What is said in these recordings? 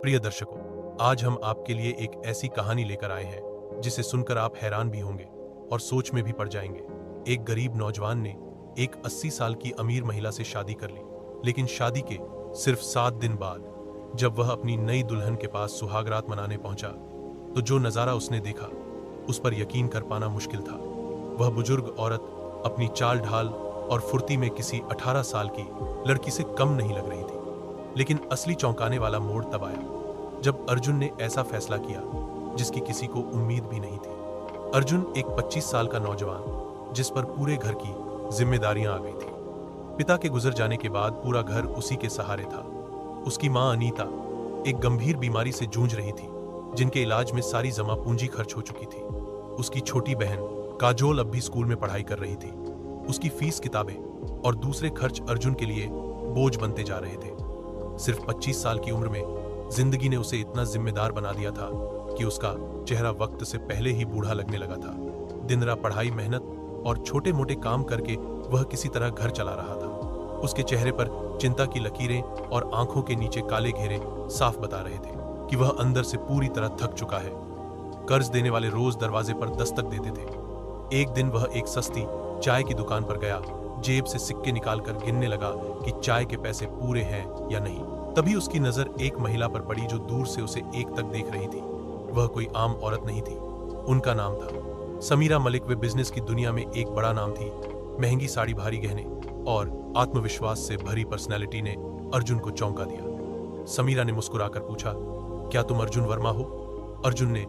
प्रिय दर्शकों, आज हम आपके लिए एक ऐसी कहानी लेकर आए हैं जिसे सुनकर आप हैरान भी होंगे और सोच में भी पड़ जाएंगे। एक गरीब नौजवान ने एक 80 साल की अमीर महिला से शादी कर ली, लेकिन शादी के सिर्फ 7 दिन बाद जब वह अपनी नई दुल्हन के पास सुहागरात मनाने पहुंचा, तो जो नजारा उसने देखा उस पर यकीन कर पाना मुश्किल था। वह बुजुर्ग औरत अपनी चाल ढाल और फुर्ती में किसी 18 साल की लड़की से कम नहीं लग रही थी। लेकिन असली चौंकाने वाला मोड़ तब आया जब अर्जुन ने ऐसा फैसला किया जिसकी किसी को उम्मीद भी नहीं थी। अर्जुन एक 25 साल का नौजवान जिस पर पूरे घर की जिम्मेदारियां आ गई थी। पिता के गुजर जाने के बाद पूरा घर उसी के सहारे था। उसकी मां अनीता एक गंभीर बीमारी से जूझ रही थी, जिनके इलाज में सारी जमा पूंजी खर्च हो चुकी थी। उसकी छोटी बहन काजोल अब भी स्कूल में पढ़ाई कर रही थी। उसकी फीस, किताबें और दूसरे खर्च अर्जुन के लिए बोझ बनते जा रहे थे। सिर्फ 25 साल की उम्र में जिंदगी ने उसे इतना जिम्मेदार बना दिया था कि उसका चेहरा वक्त से पहले ही बूढ़ा लगने लगा था। दिन रात पढ़ाई, मेहनत और छोटे मोटे काम करके वह किसी तरह घर चला रहा था। उसके चेहरे पर चिंता की लकीरें और आंखों के नीचे काले घेरे साफ बता रहे थे कि वह अंदर से पूरी तरह थक चुका है। कर्ज देने वाले रोज दरवाजे पर दस्तक देते थे। एक दिन वह एक सस्ती चाय की दुकान पर गया, जेब से सिक्के निकालकर गिनने लगा कि चाय के पैसे पूरे हैं या नहीं। तभी उसकी नजर एक महिला पर पड़ी जो दूर से उसे एक तक देख रही थी। वह कोई आम औरत नहीं थी। उनका नाम था समीरा मलिक। वे बिजनेस की दुनिया में एक बड़ा नाम थी। महंगी साड़ी, भारी गहने और आत्मविश्वास से भरी पर्सनैलिटी ने अर्जुन को चौंका दिया। समीरा ने मुस्कुराकर पूछा, क्या तुम अर्जुन वर्मा हो? अर्जुन ने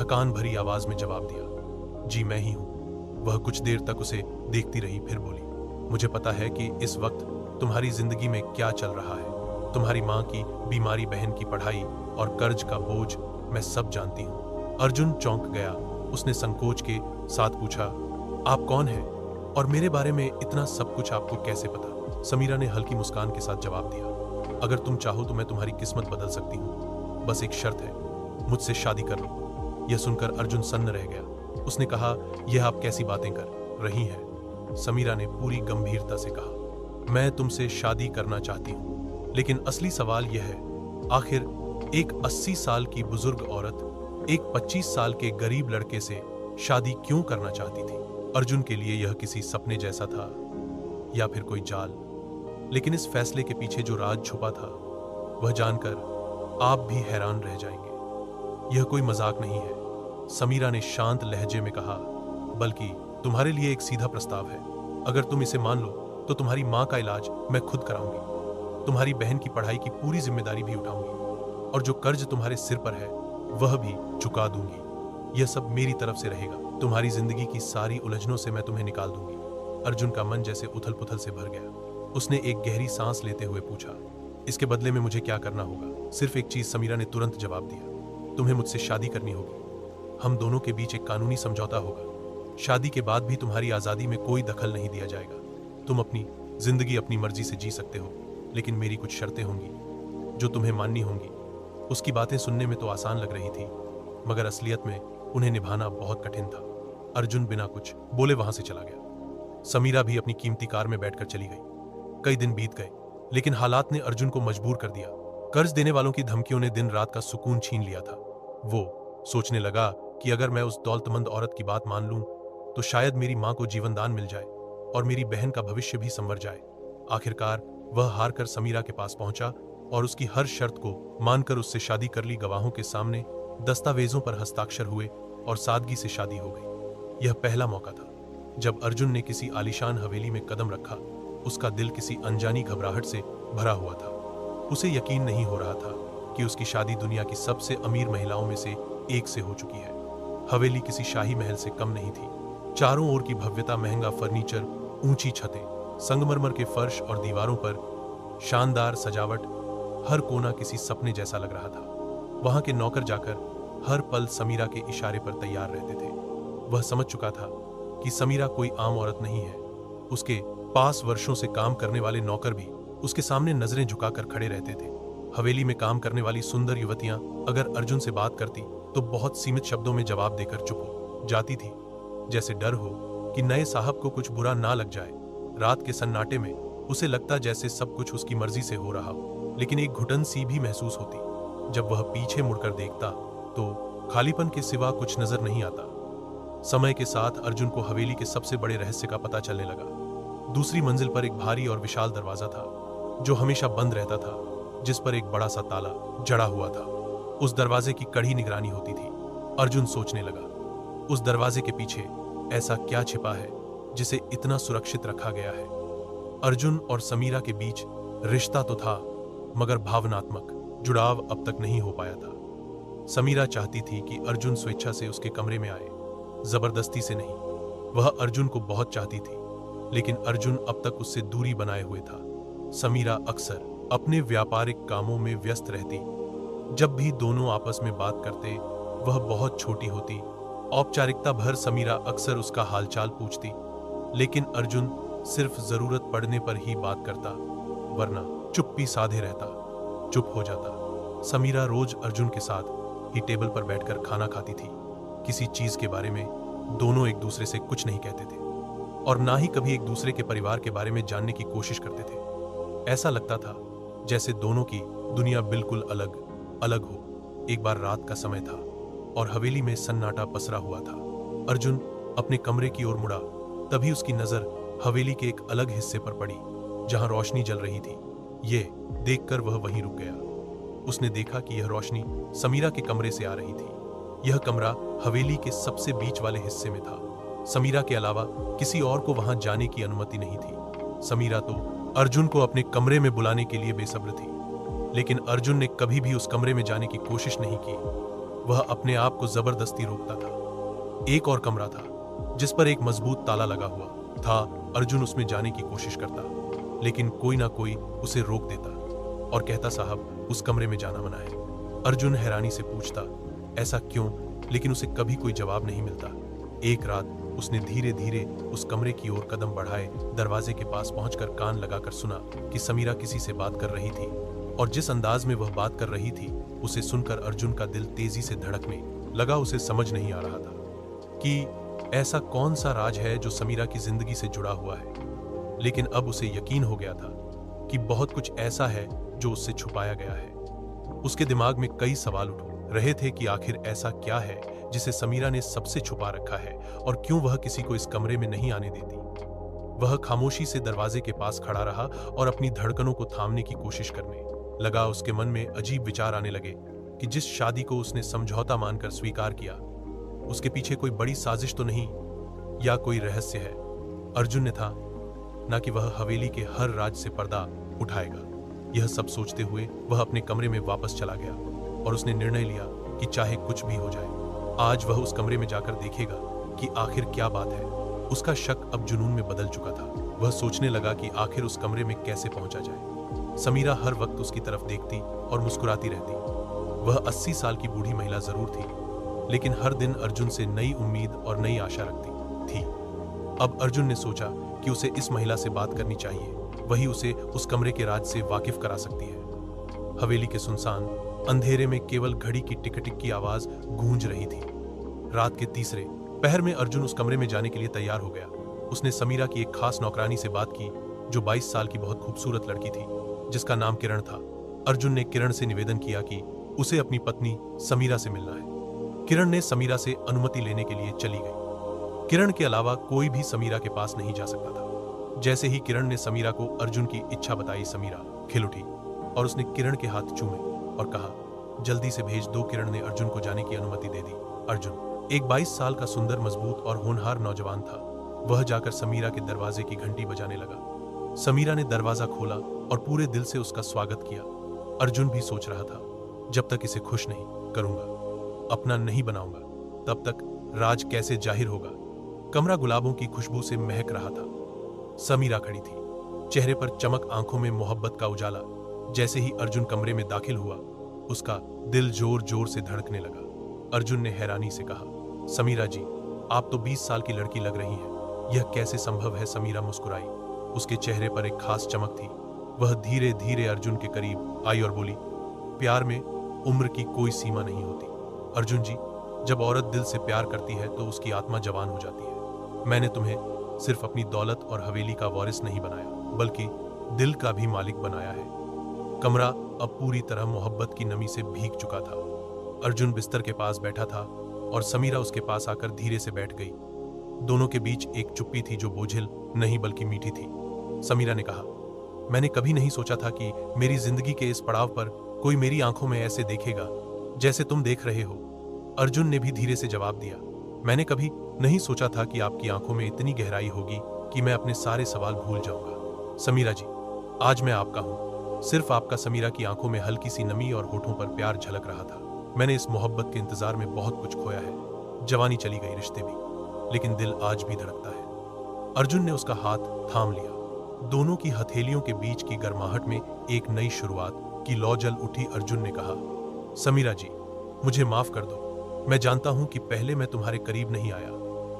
थकान भरी आवाज में जवाब दिया, जी मैं ही हूं। वह कुछ देर तक उसे देखती रही, फिर बोली, मुझे पता है कि इस वक्त तुम्हारी जिंदगी में क्या चल रहा है। तुम्हारी माँ की बीमारी, बहन की पढ़ाई और कर्ज का बोझ मैं सब जानती हूँ। अर्जुन चौंक गया। उसने संकोच के साथ पूछा, आप कौन हैं और मेरे बारे में इतना सब कुछ आपको कैसे पता? समीरा ने हल्की मुस्कान के साथ जवाब दिया, अगर तुम चाहो तो मैं तुम्हारी किस्मत बदल सकती हूँ। बस एक शर्त है, मुझसे शादी कर लो। यह सुनकर अर्जुन सन्न रह गया। उसने कहा, यह आप कैसी बातें कर रही हैं? समीरा ने पूरी गंभीरता से कहा, मैं तुमसे शादी करना चाहती हूँ, लेकिन असली सवाल यह है, आखिर एक 80 साल की बुजुर्ग औरत एक 25 साल के गरीब लड़के से शादी क्यों करना चाहती थी? अर्जुन के लिए यह किसी सपने जैसा था या फिर कोई जाल। लेकिन इस फैसले के पीछे जो राज छुपा था, वह जानकर आप भी हैरान रह जाएंगे। यह कोई मजाक नहीं है, समीरा ने शांत लहजे में कहा, बल्कि तुम्हारे लिए एक सीधा प्रस्ताव है। अगर तुम इसे मान लो तो तुम्हारी माँ का इलाज मैं खुद कराऊंगी, तुम्हारी बहन की पढ़ाई की पूरी जिम्मेदारी भी उठाऊंगी और जो कर्ज तुम्हारे सिर पर है वह भी चुका दूंगी। यह सब मेरी तरफ से रहेगा। तुम्हारी जिंदगी की सारी उलझनों से मैं तुम्हें निकाल दूंगी। अर्जुन का मन जैसे उथल पुथल से भर गया। उसने एक गहरी सांस लेते हुए पूछा, इसके बदले में मुझे क्या करना होगा? सिर्फ एक चीज, समीरा ने तुरंत जवाब दिया, तुम्हें मुझसे शादी करनी होगी। हम दोनों के बीच एक कानूनी समझौता होगा। शादी के बाद भी तुम्हारी आजादी में कोई दखल नहीं दिया जाएगा। तुम अपनी जिंदगी अपनी मर्जी से जी सकते हो, लेकिन मेरी कुछ शर्तें होंगी जो तुम्हें माननी होंगी। उसकी बातें सुनने में तो आसान लग रही थी, मगर असलियत में उन्हें निभाना बहुत कठिन था। अर्जुन बिना कुछ बोले वहां से चला गया। समीरा भी अपनी कीमती कार में बैठकर चली गई। कई दिन बीत गए, लेकिन हालात ने अर्जुन को मजबूर कर दिया। कर्ज देने वालों की धमकियों ने दिन रात का सुकून छीन लिया था। वो सोचने लगा कि अगर मैं उस दौलतमंद औरत की बात मान लूं तो शायद मेरी मां को जीवनदान मिल जाए और मेरी बहन का भविष्य भी संवर जाए। आखिरकार वह हार कर समीरा के पास पहुंचा और उसकी हर शर्त को मानकर उससे शादी कर ली। गवाहों के सामने दस्तावेजों पर हस्ताक्षर हुए और सादगी से शादी हो गई। यह पहला मौका था जब अर्जुन ने किसी आलीशान हवेली में कदम रखा। उसका दिल किसी अनजानी घबराहट से भरा हुआ था। उसे यकीन नहीं हो रहा था कि उसकी शादी दुनिया की सबसे अमीर महिलाओं में से एक से हो चुकी है। हवेली किसी शाही महल से कम नहीं थी। चारों ओर की भव्यता, महंगा फर्नीचर, ऊंची छतें, संगमरमर के फर्श और दीवारों पर शानदार सजावट, हर कोना किसी सपने जैसा लग रहा था। वहां के नौकर जाकर हर पल समीरा के इशारे पर तैयार रहते थे। वह समझ चुका था कि समीरा कोई आम औरत नहीं है। उसके पास वर्षों से काम करने वाले नौकर भी उसके सामने नजरें झुकाकर खड़े रहते थे। हवेली में काम करने वाली सुंदर युवतियां अगर अर्जुन से बात करती तो बहुत सीमित शब्दों में जवाब देकर चुप हो जाती थी, जैसे डर हो कि नए साहब को कुछ बुरा ना लग जाए। रात के सन्नाटे में उसे लगता जैसे सब कुछ उसकी मर्जी से हो रहा हो, लेकिन एक घुटन सी भी महसूस होती। जब वह पीछे मुड़कर देखता तो खालीपन के सिवा कुछ नजर नहीं आता। समय के साथ अर्जुन को हवेली के सबसे बड़े रहस्य का पता चलने लगा। दूसरी मंजिल पर एक भारी और विशाल दरवाजा था जो हमेशा बंद रहता था, जिस पर एक बड़ा सा ताला जड़ा हुआ था। उस दरवाजे की कड़ी निगरानी होती थी। अर्जुन सोचने लगा, उस दरवाजे के पीछे ऐसा क्या छिपा है जिसे इतना सुरक्षित रखा गया है। अर्जुन और समीरा के बीच रिश्ता तो था, मगर भावनात्मक जुड़ाव अब तक नहीं हो पाया था। समीरा चाहती थी कि अर्जुन स्वेच्छा से उसके कमरे में आए, जबरदस्ती से नहीं। वह अर्जुन को बहुत चाहती थी, लेकिन अर्जुन अब तक उससे दूरी बनाए हुए था। समीरा अक्सर अपने व्यापारिक कामों में व्यस्त रहती। जब भी दोनों आपस में बात करते, वह बहुत छोटी होती। औपचारिकता भर समीरा अक्सर उसका हालचाल पूछती, लेकिन अर्जुन सिर्फ जरूरत पड़ने पर ही बात करता, वरना चुप्पी साधे रहता, चुप हो जाता। समीरा रोज अर्जुन के साथ ही टेबल पर बैठकर खाना खाती थी। किसी चीज के बारे में दोनों एक दूसरे से कुछ नहीं कहते थे और ना ही कभी एक दूसरे के परिवार के बारे में जानने की कोशिश करते थे। ऐसा लगता था जैसे दोनों की दुनिया बिल्कुल अलग अलग हो। एक बार रात का समय था और हवेली में सन्नाटा पसरा हुआ था। अर्जुन अपने कमरे की ओर मुड़ा, तभी उसकी नजर हवेली के एक अलग हिस्से पर पड़ी जहां रोशनी जल रही थी। ये देखकर वह वहीं रुक गया। उसने देखा कि यह रोशनी समीरा के कमरे से आ रही थी। यह कमरा हवेली के सबसे बीच वाले हिस्से में था। समीरा के अलावा किसी और को वहां जाने की अनुमति नहीं थी। समीरा तो अर्जुन को अपने कमरे में बुलाने के लिए बेसब्र थी, लेकिन अर्जुन ने कभी भी उस कमरे में जाने की कोशिश नहीं की। वह अपने आप को जबरदस्ती रोकता था। एक और कमरा था जिस पर एक मजबूत ताला लगा हुआ था। अर्जुन उसमें जाने की कोशिश करता, लेकिन कोई ना कोई उसे रोक देता और कहता, साहब उस कमरे में जाना मना है। अर्जुन हैरानी से पूछता, ऐसा क्यों? लेकिन उसे कभी कोई जवाब नहीं मिलता। एक रात उसने धीरे धीरे उस कमरे की ओर कदम बढ़ाए। दरवाजे के पास पहुंचकर कान लगाकर सुना कि समीरा किसी से बात कर रही थी, और जिस अंदाज में वह बात कर रही थी उसे सुनकर अर्जुन का दिल तेजी से धड़कने लगा। उसे समझ नहीं आ रहा था कि ऐसा कौन सा राज है जो समीरा की जिंदगी से जुड़ा हुआ है, लेकिन अब उसे यकीन हो गया था कि बहुत कुछ ऐसा है जो उससे छुपाया गया है। उसके दिमाग में कई सवाल उठ रहे थे कि आखिर ऐसा क्या है जिसे समीरा ने सबसे छुपा रखा है, और क्यों वह किसी को इस कमरे में नहीं आने देती। वह खामोशी से दरवाजे के पास खड़ा रहा और अपनी धड़कनों को थामने की कोशिश करने लगा। उसके मन में अजीब विचार आने लगे कि जिस शादी को उसने समझौता मानकर स्वीकार किया, उसके पीछे कोई बड़ी साजिश तो नहीं, या कोई रहस्य है। अर्जुन ने था ना कि वह हवेली के हर राज से पर्दा उठाएगा। यह सब सोचते हुए वह अपने कमरे में वापस चला गया और उसने निर्णय लिया कि चाहे कुछ भी हो जाए, आज वह उस कमरे में जाकर देखेगा कि आखिर क्या बात है। उसका शक अब जुनून में बदल चुका था। वह सोचने लगा कि आखिर उस कमरे में कैसे पहुंचा जाए। समीरा हर वक्त उसकी तरफ देखती और मुस्कुराती रहती। वह 80 साल की बूढ़ी महिला जरूर थी, लेकिन हर दिन अर्जुन से नई उम्मीद और नई आशा रखती थी। अब अर्जुन ने सोचा कि उसे इस महिला से बात करनी चाहिए। वही उसे उस कमरे के राज से वाकिफ करा सकती है। हवेली के सुनसान अंधेरे में केवल घड़ी की टिक टिक की आवाज गूंज रही थी। रात के तीसरे पहर में अर्जुन उस कमरे में जाने के लिए तैयार हो गया। उसने समीरा की एक खास नौकरानी से बात की जो 22 साल की बहुत खूबसूरत लड़की थी, जिसका नाम किरण था। अर्जुन ने किरण से निवेदन किया कि उसे अपनी पत्नी समीरा से मिलना है। किरण ने समीरा से अनुमति लेने के लिए चली गई। किरण के अलावा कोई भी समीरा के पास नहीं जा सकता था। जैसे ही किरण ने समीरा को अर्जुन की इच्छा बताई, समीरा खिल उठी और उसने किरण के हाथ चूमे और कहा, जल्दी से भेज दो। किरण ने अर्जुन को जाने की अनुमति दे दी। अर्जुन एक 22 साल का सुंदर, मजबूत और होनहार नौजवान था। वह जाकर समीरा के दरवाजे की घंटी बजाने लगा। समीरा ने दरवाजा खोला और पूरे दिल से उसका स्वागत किया। अर्जुन भी सोच रहा था, जब तक इसे खुश नहीं करूंगा, अपना नहीं बनाऊंगा, तब तक राज कैसे जाहिर होगा। कमरा गुलाबों की खुशबू से महक रहा था। समीरा खड़ी थी, चेहरे पर चमक, आंखों में मोहब्बत का उजाला। जैसे ही अर्जुन कमरे में दाखिल हुआ, उसका दिल जोर जोर से धड़कने लगा। अर्जुन ने हैरानी से कहा, समीरा जी, आप तो 20 साल की लड़की लग रही हैं। यह कैसे संभव है? समीरा मुस्कुराई। उसके चेहरे पर एक खास चमक थी। वह धीरे धीरे अर्जुन के करीब आई और बोली, प्यार में उम्र की कोई सीमा नहीं होती। अर्जुन जी, जब औरत दिल से प्यार करती है तो उसकी आत्मा जवान हो जाती है। मैंने तुम्हें सिर्फ अपनी दौलत और हवेली का वारिस नहीं बनाया, बल्कि दिल का भी मालिक बनाया है। कमरा अब पूरी तरह मोहब्बत की नमी से भीग चुका था। अर्जुन बिस्तर के पास बैठा था और समीरा उसके पास आकर धीरे से बैठ गई। दोनों के बीच एक चुप्पी थी जो बोझिल नहीं बल्कि मीठी थी। समीरा ने कहा, मैंने कभी नहीं सोचा था कि मेरी जिंदगी के इस पड़ाव पर कोई मेरी आंखों में ऐसे देखेगा जैसे तुम देख रहे हो। अर्जुन ने भी धीरे से जवाब दिया, मैंने कभी नहीं सोचा था कि आपकी आंखों में इतनी गहराई होगी कि मैं अपने सारे सवाल भूल जाऊंगा। समीरा जी, आज मैं आपका हूं, सिर्फ आपका। समीरा की आंखों में हल्की सी नमी और होठों पर प्यार झलक रहा था। मैंने इस मोहब्बत के इंतजार में बहुत कुछ खोया है। जवानी चली गई, रिश्ते भी, लेकिन दिल आज भी धड़कता है। अर्जुन ने उसका हाथ थाम लिया। दोनों की हथेलियों के बीच की गर्माहट में एक नई शुरुआत की लौ जल उठी। अर्जुन ने कहा, समीरा जी, मुझे माफ कर दो। मैं जानता हूं कि पहले मैं तुम्हारे करीब नहीं आया,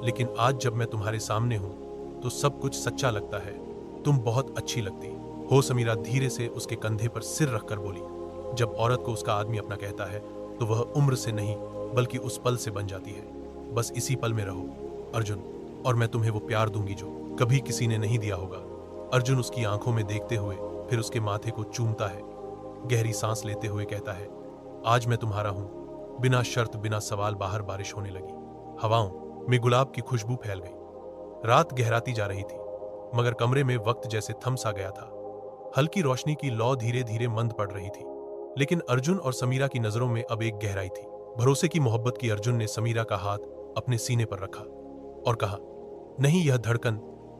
लेकिन आज जब मैं तुम्हारे सामने हूं तो सब कुछ सच्चा लगता है। तुम बहुत अच्छी लगती हो। समीरा धीरे से उसके कंधे पर सिर रखकर बोली। जब औरत को उसका आदमी अपना कहता है तो वह उम्र से नहीं बल्कि उस पल से बन जाती है। बस इसी पल में रहो अर्जुन, और मैं तुम्हें वो प्यार दूंगी जो कभी किसी ने नहीं दिया होगा। अर्जुन उसकी आंखों में देखते हुए फिर उसके माथे को चूमता है। गहरी सांस लेते हुए कहता है, आज मैं तुम्हारा हूं। बिना शर्त, बिना सवाल। बाहर बारिश होने लगी। हवाओं में गुलाब की खुशबू फैल गई। रात गहराती जा रही थी, मगर कमरे में वक्त जैसे थम सा गया था। हल्की रोशनी की लौ धीरे धीरे मंद पड़ रही थी, लेकिन अर्जुन और समीरा की नजरों में अब एक गहराई थी, भरोसे की मोहब्बत की। अर्जुन ने समीरा का हाथ अपने सीने पर रखा और कहा, नहीं, यह धड़कन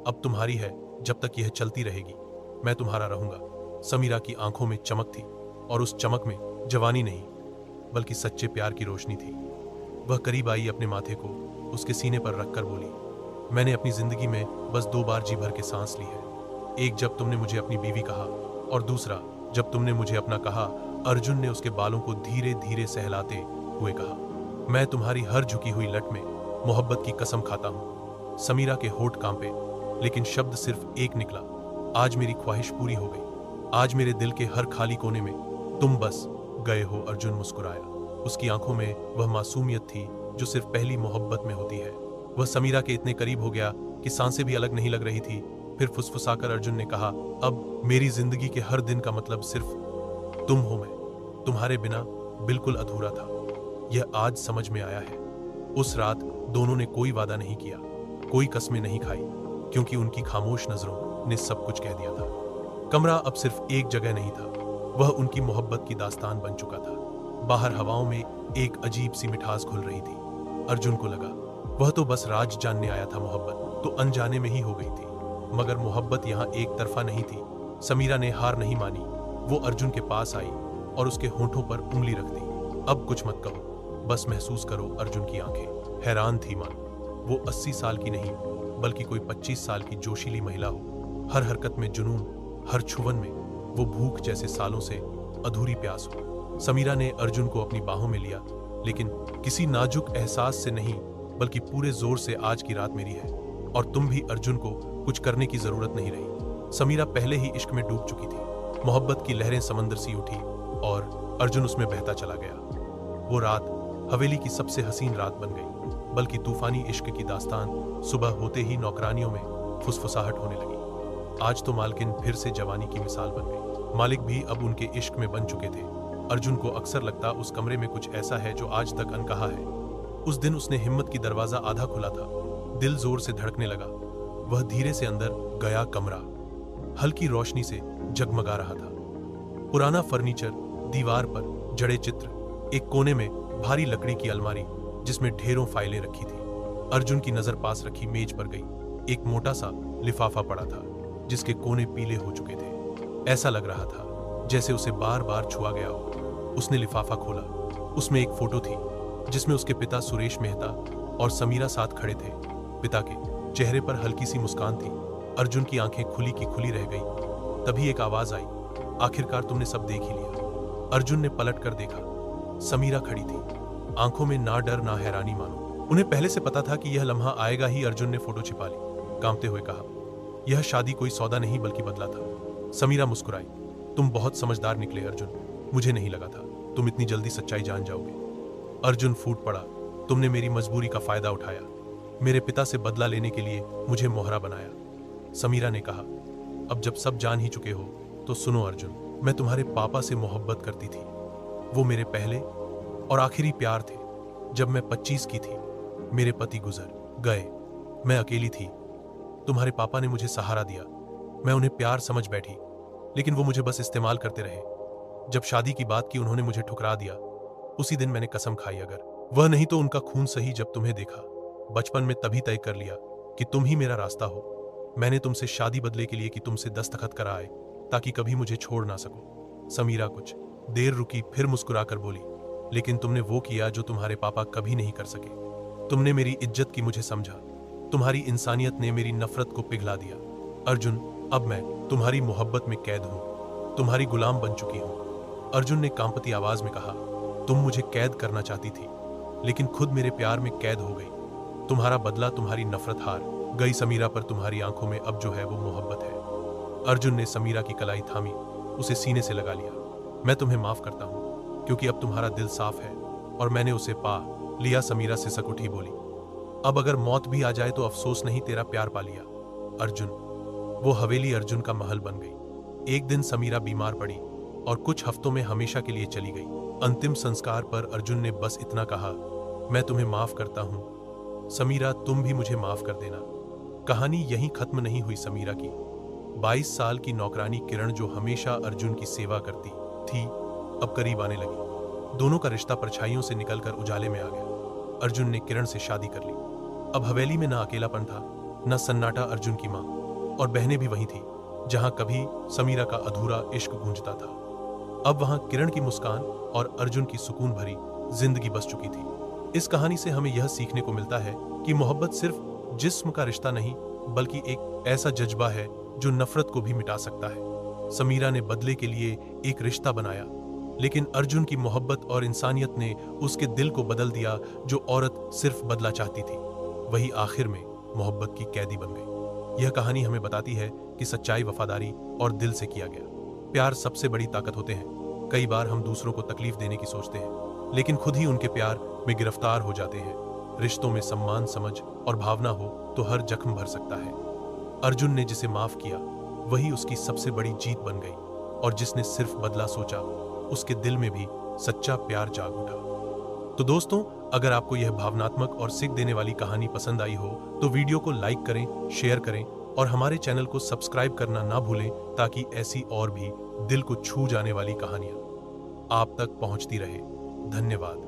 अब तुम्हारी है। जब तक यह चलती रहेगी मैं तुम्हारा रहूंगा। समीरा की आंखों में चमक थी, और उस चमक में जवानी नहीं बल्कि सच्चे प्यार की रोशनी थी। वह करीब आई, अपने माथे को उसके सीने पर रखकर बोली, मैंने अपनी जिंदगी में बस 2 बार जी भर के सांस ली है। एक जब तुमने मुझे अपनी बीवी कहा, और दूसरा जब तुमने मुझे अपना कहा। अर्जुन ने उसके बालों को धीरे धीरे सहलाते हुए कहा, मैं तुम्हारी हर झुकी हुई लट में मोहब्बत की कसम खाता हूं। समीरा के होठ कांपे, लेकिन शब्द सिर्फ एक निकला, आज मेरी ख्वाहिश पूरी हो गई। आज मेरे दिल के हर खाली कोने में तुम बस गए हो। अर्जुन मुस्कुराया। उसकी आंखों में वह मासूमियत थी जो सिर्फ पहली मोहब्बत में होती है। वह समीरा के इतने करीब हो गया कि सांसें भी अलग नहीं लग रही थी। फिर फुसफुसाकर अर्जुन ने कहा, अब मेरी जिंदगी के हर दिन का मतलब सिर्फ तुम हो। मैं तुम्हारे बिना बिल्कुल अधूरा था। यह आज समझ में आया है। उस रात दोनों ने कोई वादा नहीं किया, कोई कस्में नहीं खाई, क्योंकि उनकी खामोश नजरों ने सब कुछ कह दिया था। कमरा अब सिर्फ एक जगह नहीं था, वह उनकी मोहब्बत की दास्तान बन चुका था। बाहर हवाओं में एक अजीब सी मिठास घुल रही थी। अर्जुन को लगा वह तो बस राज जानने आया था, मोहब्बत तो अनजाने में ही हो गई थी। मगर मोहब्बत यहाँ एक तरफा नहीं थी। समीरा ने हार नहीं मानी। वो अर्जुन के पास आई और उसके होठों पर उंगली रख दी। अब कुछ मत कहो, बस महसूस करो। अर्जुन की आंखें हैरान थी, मानो वो 80 साल की नहीं बल्कि कोई 25 साल की जोशीली महिला हो। हर हरकत में जुनून, हर छुवन में वो भूख जैसे सालों से अधूरी प्यास हो। समीरा ने अर्जुन को अपनी बाहों में लिया, लेकिन किसी नाजुक एहसास से नहीं बल्कि पूरे जोर से। आज की रात मेरी है और तुम भी। अर्जुन को कुछ करने की जरूरत नहीं रही। समीरा पहले ही इश्क में डूब चुकी थी। मोहब्बत की लहरें समंदर सी उठी और अर्जुन उसमें बहता चला गया। वो रात हवेली की सबसे हसीन रात बन गई, बल्कि तूफानी इश्क की दास्तान। सुबह होते ही नौकरानियों में फुसफुसाहट होने लगी। आज तो मालकिन फिर से जवानी की मिसाल बन गई। मालिक भी अब उनके इश्क में बन चुके थे। अर्जुन को अक्सर लगता उस कमरे में कुछ ऐसा है जो आज तक अनकहा है। उस दिन उसने हिम्मत की दरवाजा आधा खुला था। दिल जोर से धड़कने लगा। वह धीरे से अंदर गया। कमरा हल्की रोशनी से जगमगा रहा था। पुराना फर्नीचर, दीवार पर जड़े चित्र, एक कोने में भारी लकड़ी की अलमारी जिसमें ढेरों फाइलें रखी थी। अर्जुन की नजर पास रखी मेज पर गई। एक मोटा सा लिफाफा पड़ा था जिसके कोने पीले हो चुके थे। ऐसा लग रहा था जैसे उसे बार बार छुआ गया हो। उसने लिफाफा खोला। उसमें एक फोटो थी जिसमें उसके पिता सुरेश मेहता और समीरा साथ खड़े थे। पिता के चेहरे पर हल्की सी मुस्कान थी। अर्जुन की आंखें खुली की खुली रह गई। तभी एक आवाज आई, आखिरकार तुमने सब देख ही लिया। अर्जुन ने पलट कर देखा। समीरा खड़ी थी, आंखों में ना डर ना हैरानी, मानो उन्हें पहले से पता था कि यह लम्हा आएगा ही। अर्जुन ने फोटो छिपा ली। कांपते हुए कहा, यह शादी कोई सौदा नहीं बल्कि बदला था। समीरा मुस्कुराई। तुम बहुत समझदार निकले अर्जुन। मुझे नहीं लगा था तुम इतनी जल्दी सच्चाई जान जाओगे। अर्जुन फूट पड़ा। तुमने मेरी मजबूरी का फायदा उठाया। मेरे पिता से बदला लेने के लिए मुझे मोहरा बनाया। समीरा ने कहा, अब जब सब जान ही चुके हो तो सुनो अर्जुन, मैं तुम्हारे पापा से मोहब्बत करती थी। वो मेरे पहले और आखिरी प्यार थे। जब मैं 25 की थी, मेरे पति गुजर गए। मैं अकेली थी। तुम्हारे पापा ने मुझे सहारा दिया। मैं उन्हें प्यार समझ बैठी, लेकिन वो मुझे बस इस्तेमाल करते रहे। जब शादी की बात की, उन्होंने मुझे ठुकरा दिया। उसी दिन मैंने कसम खाई, अगर वह नहीं तो उनका खून सही। जब तुम्हें देखा, बचपन में तभी तय कर लिया कि तुम ही मेरा रास्ता हो। मैंने तुमसे शादी बदले के लिए कि तुमसे दस्तखत कराए, ताकि कभी मुझे छोड़ ना सको। समीरा कुछ देर रुकी, फिर मुस्कुराकर बोली, लेकिन तुमने वो किया जो तुम्हारे पापा कभी नहीं कर सके। तुमने मेरी इज्जत की मुझे समझा। तुम्हारी इंसानियत ने मेरी नफरत को पिघला दिया। अर्जुन, अब मैं तुम्हारी मोहब्बत में कैद हूं, तुम्हारी गुलाम बन चुकी हूं। अर्जुन ने कांपती आवाज में कहा, तुम मुझे कैद करना चाहती थी, लेकिन खुद मेरे प्यार में कैद हो गई। तुम्हारा बदला, तुम्हारी नफरत हार गई समीरा, पर तुम्हारी आंखों में अब जो है वो मोहब्बत है। अर्जुन ने समीरा की कलाई थामी, उसे सीने से लगा लिया। मैं तुम्हें माफ करता हूं, क्योंकि अब तुम्हारा दिल साफ है और मैंने उसे पा लिया। समीरा सिसक उठी, बोली, अब अगर मौत भी आ जाए तो अफसोस नहीं, तेरा प्यार पा लिया। अर्जुन, वो हवेली अर्जुन का महल बन गई। एक दिन समीरा बीमार पड़ी और कुछ हफ्तों में हमेशा के लिए चली गई। अंतिम संस्कार पर अर्जुन ने बस इतना कहा, मैं तुम्हें माफ करता हूं समीरा, तुम भी मुझे माफ कर देना। कहानी यहीं खत्म नहीं हुई। समीरा की 22 साल की नौकरानी किरण, जो हमेशा अर्जुन की सेवा करती थी, अब करीब आने लगी। दोनों का रिश्ता परछाइयों से निकलकर उजाले में आ गया। अर्जुन ने किरण से शादी कर ली। अब हवेली में ना अकेलापन था, न सन्नाटा। अर्जुन की माँ और बहनें भी वहीं थी, जहां कभी समीरा का अधूरा इश्क गूंजता था। अब वहां किरण की मुस्कान और अर्जुन की सुकून भरी जिंदगी बस चुकी थी। इस कहानी से हमें यह सीखने को मिलता है कि मोहब्बत सिर्फ जिस्म का रिश्ता नहीं, बल्कि एक ऐसा जज्बा है जो नफरत को भी मिटा सकता है। समीरा ने बदले के लिए एक रिश्ता बनाया, लेकिन अर्जुन की मोहब्बत और इंसानियत ने उसके दिल को बदल दिया। जो औरत सिर्फ बदला चाहती थी, वही आखिर में मोहब्बत की कैदी बन गई। यह कहानी हमें बताती है कि सच्चाई, वफादारी और दिल से किया गया प्यार सबसे बड़ी ताकत होते हैं। कई बार हम दूसरों को तकलीफ देने की सोचते हैं, लेकिन खुद ही उनके प्यार में गिरफ्तार हो जाते हैं। रिश्तों में सम्मान, समझ और भावना हो तो हर जख्म भर सकता है। अर्जुन ने जिसे माफ किया, वही उसकी सबसे बड़ी जीत बन गई, और जिसने सिर्फ बदला सोचा, उसके दिल में भी सच्चा प्यार जाग उठा। तो दोस्तों, अगर आपको यह भावनात्मक और सीख देने वाली कहानी पसंद आई हो तो वीडियो को लाइक करें, शेयर करें और हमारे चैनल को सब्सक्राइब करना ना भूलें, ताकि ऐसी और भी दिल को छू जाने वाली कहानियां आप तक पहुंचती रहे। धन्यवाद।